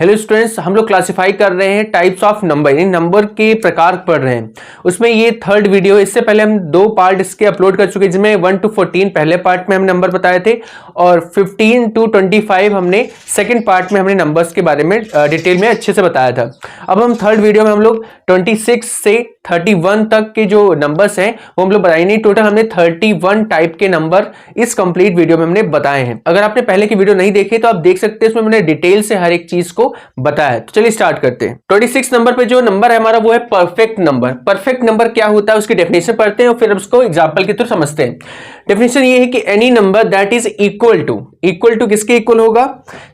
Hello students, हम लोग classify कर रहे हैं types of number, in number के प्रकार पढ़ रहे हैं। उसमें ये थर्ड वीडियो, इससे पहले हम 2 पार्ट इसके अपलोड कर चुके हैं, जिसमें 1 to 14 पहले पार्ट में हम नंबर बताए थे और 15 to 25 हमने सेकंड पार्ट में हमने नंबर्स के बारे में डिटेल में अच्छे से बताया था। अब हम थर्ड वीडियो में हम लोग 26 से 31 तक के जो नंबर्स हैं वो हम लोग बताएंगे। टोटल हमने 31 टाइप के नंबर इस कंप्लीट वीडियो में हमने बताए हैं। अगर आपने पहले की वीडियो नहीं देखी तो आप देख सकते हैं, इसमें मैंने डिटेल से हर एक चीज को बताया है। तो चलिए स्टार्ट करते हैं। 26 नंबर पे जो नंबर है हमारा वो है परफेक्ट नंबर। परफेक्ट नंबर क्या होता है उसकी डेफिनेशन पढ़ते हैं और फिर उसको एग्जांपल के थ्रू समझते हैं। डेफिनेशन ये है कि any number that is equal to किसके इक्वल होगा?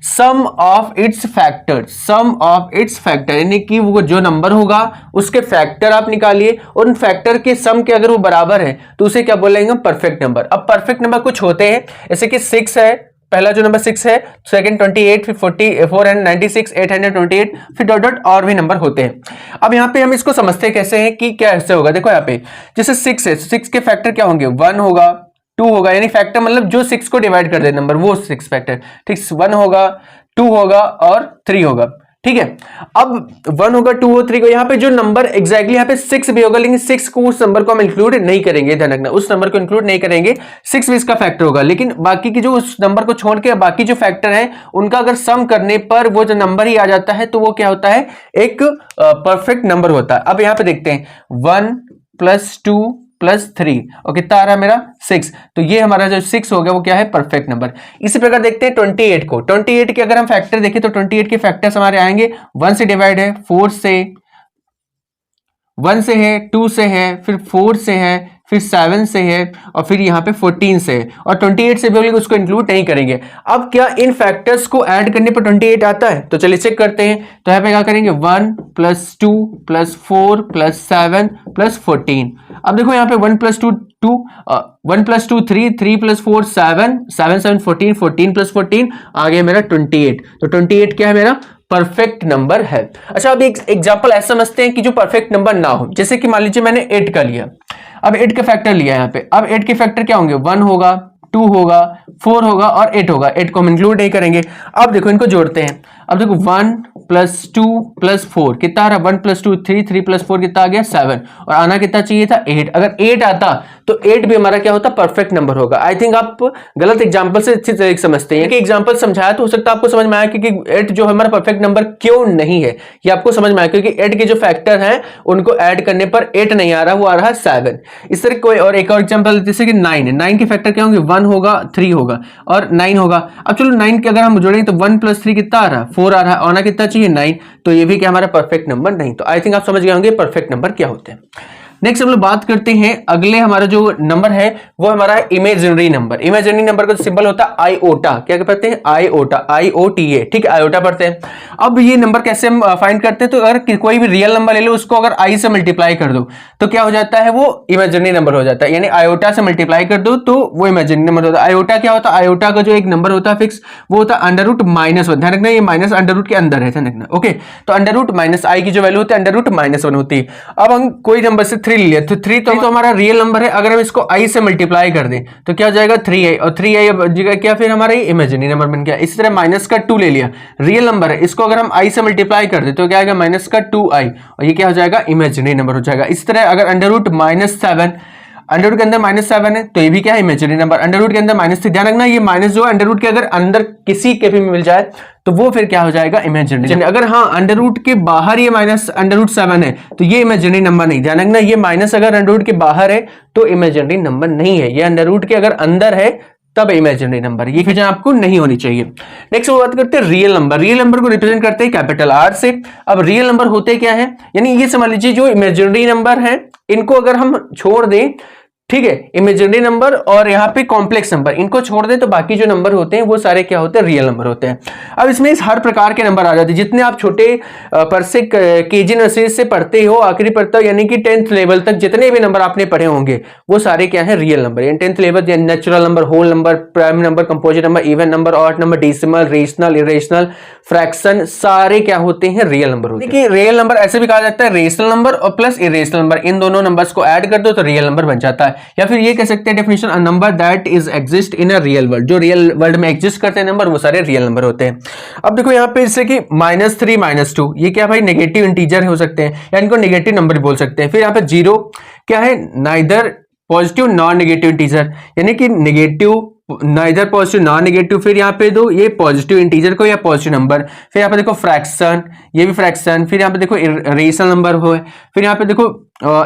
Sum of its factor, sum of its factor, यानी कि वो जो नंबर होगा उसके फैक्टर आप निकालिए और उन फैक्टर के सम के अगर वो बराबर है तो उसे क्या बोलेंगे? Perfect number. अब परफेक्ट नंबर कुछ होते हैं, जैसे कि 6 है, पहला जो नंबर 6 है, सेकंड 28, फिर 496, 828, फिर डॉट डॉट और भी नंबर होते हैं। अब यहाँ पे हम इसको समझते कैसे हैं कि क्या ऐसे होगा। देखो यहाँ पे जैसे 6 है, 6 के फैक्टर क्या होंगे? 1 होगा, 2 होगा, यानी फैक्टर मतलब जो 6 को डिवाइड कर दे नंबर, वो 6 फैक्टर, ठीक। 1 होगा, 2 होगा और 3 होगा, ठीक है। अब 1 होगा, 2 हो, 3 को, यहाँ पे जो नंबर एग्जैक्टली यहाँ पे 6 भी होगा, लेकिन 6 को उस नंबर को हम इंक्लूड नहीं करेंगे, ध्यान रखना, उस नंबर को इंक्लूड नहीं करेंगे। 6 भी इसका फैक्टर होगा, लेकिन बाकी की जो उस नंबर को छोड़ के बाकी जो फैक्टर है उनका अगर सम करने पर वो जो नंबर ही आ जाता है तो वो क्या होता है? एक परफेक्ट नंबर होता है। अब यहाँ पे देखते हैं 1 + 2 + 3 और कितना आ रहा है मेरा? 6। तो ये हमारा जो 6 हो गया वो क्या है? Perfect number. इसी प्रकार देखते हैं 28 को। 28 के अगर हम फैक्टर देखें तो 28 के फैक्टर्स हमारे आएंगे, 1 से डिवाइड है, 4 से, 1 से है, 2 से है, फिर 4 से है, फिर 7 से है और फिर यहाँ पे 14 से है और 28 से भी उसको इंक्लूड नहीं करेंगे। अब क्या इन फैक्टर्स को ऐड करने पर 28 आता है? तो चलिए चेक करते हैं। तो यहाँ पे क्या करेंगे? 1 + 2 + 4 + 7 + 14। अब देखो यहाँ पे 1 + 2 2, 1 + 2 3, 3 + 4 7, 7 7 14, 14 + 14 आ गया मेरा 28। तो 28 क्या है मेरा? परफेक्ट नंबर है। अच्छा, अब एक एग्जांपल ऐसा समझते हैं कि जो परफेक्ट नंबर ना हो, जैसे कि मान लीजिए मैंने 8 का लिया। अब 8 के फैक्टर लिया यहाँ पे। अब 8 के फैक्टर क्या होंगे? 1 होगा, 2 होगा, 4 होगा और 8 होगा। 8 को हम इंक्लूड नहीं करेंगे। अब देखो इनको जोड़ते हैं। अब देखो 1 + 2 + 4 कितना आ रहा है? 1 + 2 3, 3 + 4 कितना आ गया? 7 और आना कितना चाहिए था? 8। अगर 8 आता तो 8 भी हमारा क्या होता? परफेक्ट नंबर होगा। आई थिंक आप गलत एग्जांपल से अच्छी तरीके समझते हैं कि एग्जांपल समझाया तो हो सकता है आपको समझ में आया कि 8 जो हमारा परफेक्ट नंबर क्यों नहीं है, ये आपको समझ में आया क्योंकि 8 के जो फैक्टर हैं उनको ऐड करने पर 8 नहीं आ रहा, वो आ रहा है 7। इस तरह कोई और एक और एग्जांपल जैसे कि 9 है। 9 के फैक्टर क्या होंगे? 1 होगा, 3 होगा और 9 होगा। अब चलो 9 के अगर हम जोड़ेंगे तो 1 + 3 कितना आ रहा है? 4 आ रहा है। आना कितना चाहिए? 9। तो ये भी क्या हमारा परफेक्ट नंबर नहीं। तो आई थिंक आप समझ गए होंगे परफेक्ट नंबर क्या होते हैं। नेक्स्ट हम लोग बात करते हैं, अगले हमारा जो नंबर है वो हमारा इमेजिनरी नंबर। इमेजिनरी नंबर का सिंबल होता है आईओटा। क्या पढ़ते हैं? आईओटा, IOTA, ठीक है, आईओटा पढ़ते हैं। अब ये नंबर कैसे हम फाइंड करते हैं? तो अगर कोई भी रियल नंबर ले लो, उसको अगर आई से मल्टीप्लाई कर दो तो क्या हो जाता है? वो इमेजिनरी नंबर हो जाता है। यानी आयोटा से मल्टीप्लाई कर दो तो वो इमेजिनरी नंबर होता है। आयोटा क्या होता है? आयोटा का जो एक नंबर होता है फिक्स, वो होता है √-1। ध्यान रखना, ये माइनस अंडर रूट के अंदर है, ध्यान रखना। ओके, तो अंडर रूट -i की जो वैल्यू होती है √-1 होती है। अब हम कोई नंबर से 3 लिया तो 3 तो हमारा रियल नंबर है। अगर हम इसको i से मल्टीप्लाई कर दें तो क्या हो जाएगा? 3i और 3i बन क्या? फिर हमारा ये इमेजिनरी नंबर बन गया। इसी तरह -2 ले लिया, रियल नंबर है, इसको अगर हम i से मल्टीप्लाई कर दें तो क्या आएगा? -2i और ये क्या हो जाएगा? इमेजिनरी नंबर हो जाएगा। इस तरह अगर √-7, अंडर रूट के अंदर -7 है तो ये भी क्या है? Imaginary number. अंडर रूट के अंदर -3, ध्यान रखना ये माइनस जो अंडर रूट के अगर अंदर किसी के भी मिल जाए तो वो फिर क्या हो जाएगा? इमेजिनरी। अगर हाँ अंडर रूट के बाहर ये -7 है तो ये इमेजिनरी नंबर नहीं। ध्यान रखना ये माइनस अगर अंडर रूट के बाहर है तो इमेजिनरी नंबर नहीं है, ये अंडर रूट के अगर अंदर है तब इमेजिनरी नंबर। ये फिर आपको नहीं होनी चाहिए। नेक्स्ट बात करते हैं रियल नंबर। रियल नंबर को रिप्रेजेंट करते हैं कैपिटल R से। अब रियल नंबर होते क्या है? यानी ये समझ लीजिए जो इमेजिनरी नंबर है इनको अगर हम छोड़ दें, ठीक है, इमेजिनरी नंबर और यहाँ पे कॉम्प्लेक्स नंबर इनको छोड़ दे तो बाकी जो नंबर होते हैं वो सारे क्या होते हैं? रियल नंबर होते हैं। अब इसमें हर प्रकार के नंबर आ जाते हैं, जितने आप छोटे पर से केजी नर्सरी से पढ़ते हो आखिरी पढ़ते हो, यानी कि 10th लेवल तक जितने भी नंबर आपने पढ़े होंगे वो सारे क्या है? Real number. यानी 10th level natural number, whole number, prime number, composite number, even number, odd number, decimal, rational, irrational, fraction, सारे क्या होते हैं? रियल नंबर होते हैं। देखिए रियल नंबर ऐसे भी कहा जाता है रेशनल नंबर और प्लस इरेशनल नंबर, इन दोनों नंबर्स को ऐड कर दो तो रियल नंबर बन जाता है। या फिर ये कह सकते हैं definition, a number that is exist in a real world, जो रियल वर्ल्ड में एग्जिस्ट करते हैं नंबर वो सारे रियल नंबर होते हैं। अब देखो यहाँ पे जैसे कि -3 -2 ये क्या भाई नेगेटिव इंटीजर हो सकते हैं या इनको नेगेटिव नंबर बोल सकते हैं। फिर यहाँ पे 0 क्या है, neither positive non negative integer, यानी कि negative neither positive non negative. फिर यहाँ पे दो ये पॉजिटिव इंटीजर को या पॉजिटिव नंबर। फिर यहाँ पे देखो फ्रैक्शन, ये भी फ्रैक्शन। फिर यहाँ पे देखो इरेशनल नंबर हो। फिर यहाँ पे देखो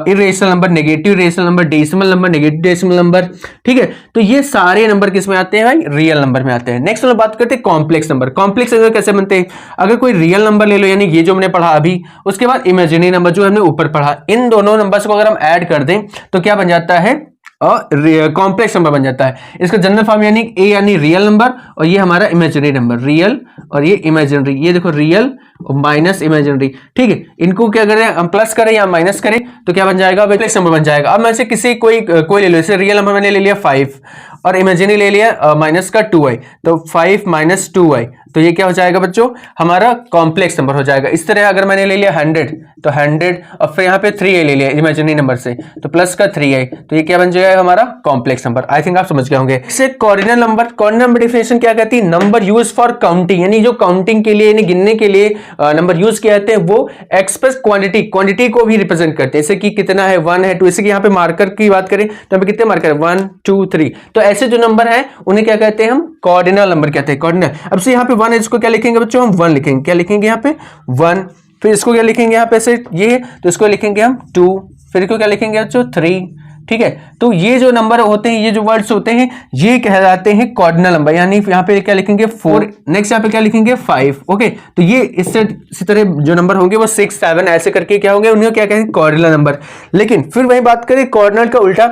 irrational number, negative irrational number, decimal number, negative decimal number. ठीक है, तो ये सारे नंबर किस में आते हैं भाई, रियल नंबर में आते हैं। नेक्स्ट हम बात करते हैं कॉम्प्लेक्स नंबर। कॉम्प्लेक्स नंबर कैसे बनते हैं, अगर कोई रियल नंबर ले लो, यानी ये जो हमने पढ़ा अभी, उसके बाद इमेजिनरी नंबर जो हमने ऊपर पढ़ा, इन दोनों नंबर्स को अगर हम ऐड कर दें तो क्या बन जाता है, कॉम्प्लेक्स नंबर बन जाता है। इसका जनरल फॉर्म यानी ए यानी रियल नंबर और ये हमारा इमेजिनरी नंबर, रियल और ये इमेजिनरी। ये देखो रियल माइनस इमेजिनरी। ठीक है, इनको क्या करें हम, प्लस करें या माइनस करें तो क्या बन जाएगा, कॉम्प्लेक्स नंबर बन जाएगा। अब मैं से किसी कोई ले लो, जैसे रियल नंबर मैंने ले लिया 5 और इमेजिनरी ले लिया माइनस का 2i, तो 5 - 2i, तो ये क्या हो जाएगा बच्चों, हमारा कॉम्प्लेक्स नंबर हो जाएगा। इस तरह अगर मैंने ले लिया 100 तो 100 और फिर यहाँ पे 3i ले लिया इमेजिनरी नंबर से, तो प्लस का 3i, तो ये क्या बन जाएगा हमारा कॉम्प्लेक्स नंबर। आई थिंक आप समझ गए होंगे। इससे cardinal number, cardinal number definition क्या कहती है, नंबर यूज फॉर काउंटिंग, यानी जो काउंटिंग के लिए यानी गिनने के लिए नंबर यूज किए जाते हैं, वो एक्सप्रेस क्वांटिटी को भी रिप्रेजेंट करते हैं। जैसे कि कितना है, 1 है 2, जैसे कि यहाँ पे मार्कर की बात करें तो यहाँ पे कितने मार्कर, 1 2 3, तो ऐसे जो नंबर है उन्हें क्या कहते हैं हम, कॉर्डिनल नंबर कहते हैं, कॉर्डिनल। अब से यहाँ पे 1 है, इसको क्या लिखेंगे बच्चों, हम 1 लिखेंगे। क्या लिखेंगे यहाँ पे 1, फिर इसको क्या लिखेंगे यहाँ पे से ये, तो इसको लिखेंगे हम 2, फिर इसको क्या लिखेंगे बच्चों 3। ठीक है, तो ये जो नंबर होते हैं, ये जो वर्ड्स होते हैं, ये कहलाते हैं कॉर्डिनल नंबर, यानी यहाँ पे क्या लिखेंगे 4, नेक्स्ट यहाँ पे क्या लिखेंगे 5। ओके, तो ये इसी तरह जो नंबर होंगे वो 6 7 ऐसे करके क्या होंगे, उन्हें क्या कहेंगे कॉर्डिनल नंबर। लेकिन फिर वही बात करें कॉर्डिनल का उल्टा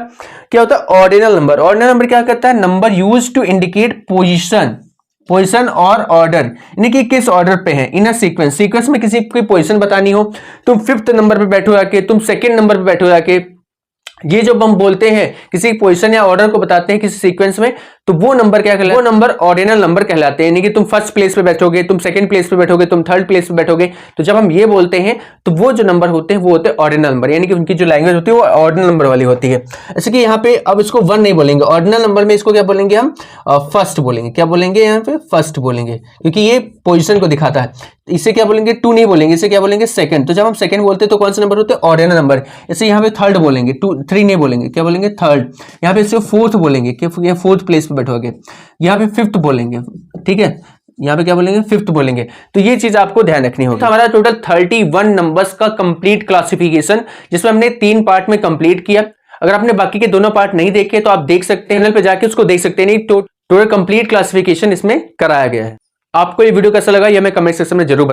क्या होता है, ऑर्डिनल नंबर। ऑर्डिनल नंबर क्या करता है, number use to indicate position और ऑर्डर, यानी कि किस ऑर्डर पे है इन अ सीक्वेंस में किसी की पोजीशन बतानी हो, तुम 5th नंबर पे बैठो जाके, तुम 2nd नंबर पे बैठो जाके, ये जो हम बोलते हैं किसी पोजीशन या ऑर्डर को बताते हैं किसी सीक्वेंस में, तो वो नंबर क्या कहलाते हैं, वो नंबर ऑर्डिनल नंबर कहलाते हैं। यानी कि तुम फर्स्ट प्लेस पे बैठोगे, तुम सेकंड प्लेस पे बैठोगे, तुम थर्ड प्लेस पे बैठोगे, तो जब हम ये बोलते हैं तो वो जो नंबर होते हैं वो होते हैं ऑर्डिनल नंबर, यानी कि उनकी जो लैंग्वेज होती है वो ऑर्डिनल नंबर वाली होती है। जैसे कि यहाँ पे अब इसको 1 नहीं बोलेंगे, ऑर्डिनल नंबर में इसको क्या बोलेंगे हम, फर्स्ट बोलेंगे। क्या बोलेंगे यहाँ पे, फर्स्ट बोलेंगे, क्योंकि ये पोजिशन को दिखाता है। इसे क्या बोलेंगे, 2 नहीं बोलेंगे, इसे क्या बोलेंगे सेकंड। तो जब हम सेकंड बोलते हैं तो कौन सा नंबर होते हैं, ऑर्डिनल नंबर। इसे यहाँ पे थर्ड बोलेंगे, 3 नहीं बोलेंगे, क्या बोलेंगे थर्ड। यहाँ पे इसे फोर्थ बोलेंगे कि ये फोर्थ प्लेस पे बैठोगे। यहाँ पे 5th बोलेंगे, ठीक है, यहाँ पे क्या बोलेंगे 5th बोलेंगे। तो ये चीज आपको ध्यान रखनी होगी। तो हमारा टोटल 31 नंबर्स का कंप्लीट क्लासिफिकेशन, जिसमें हमने 3 पार्ट में कंप्लीट किया। अगर आपने बाकी के दोनों पार्ट नहीं देखे तो आप देख सकते हैं, चैनल पे जाके उसको देख सकते हैं। टोटल कंप्लीट क्लासिफिकेशन इसमें कराया गया है। आपको ये वीडियो कैसा लगा ये हमें कमेंट सेक्शन में जरूर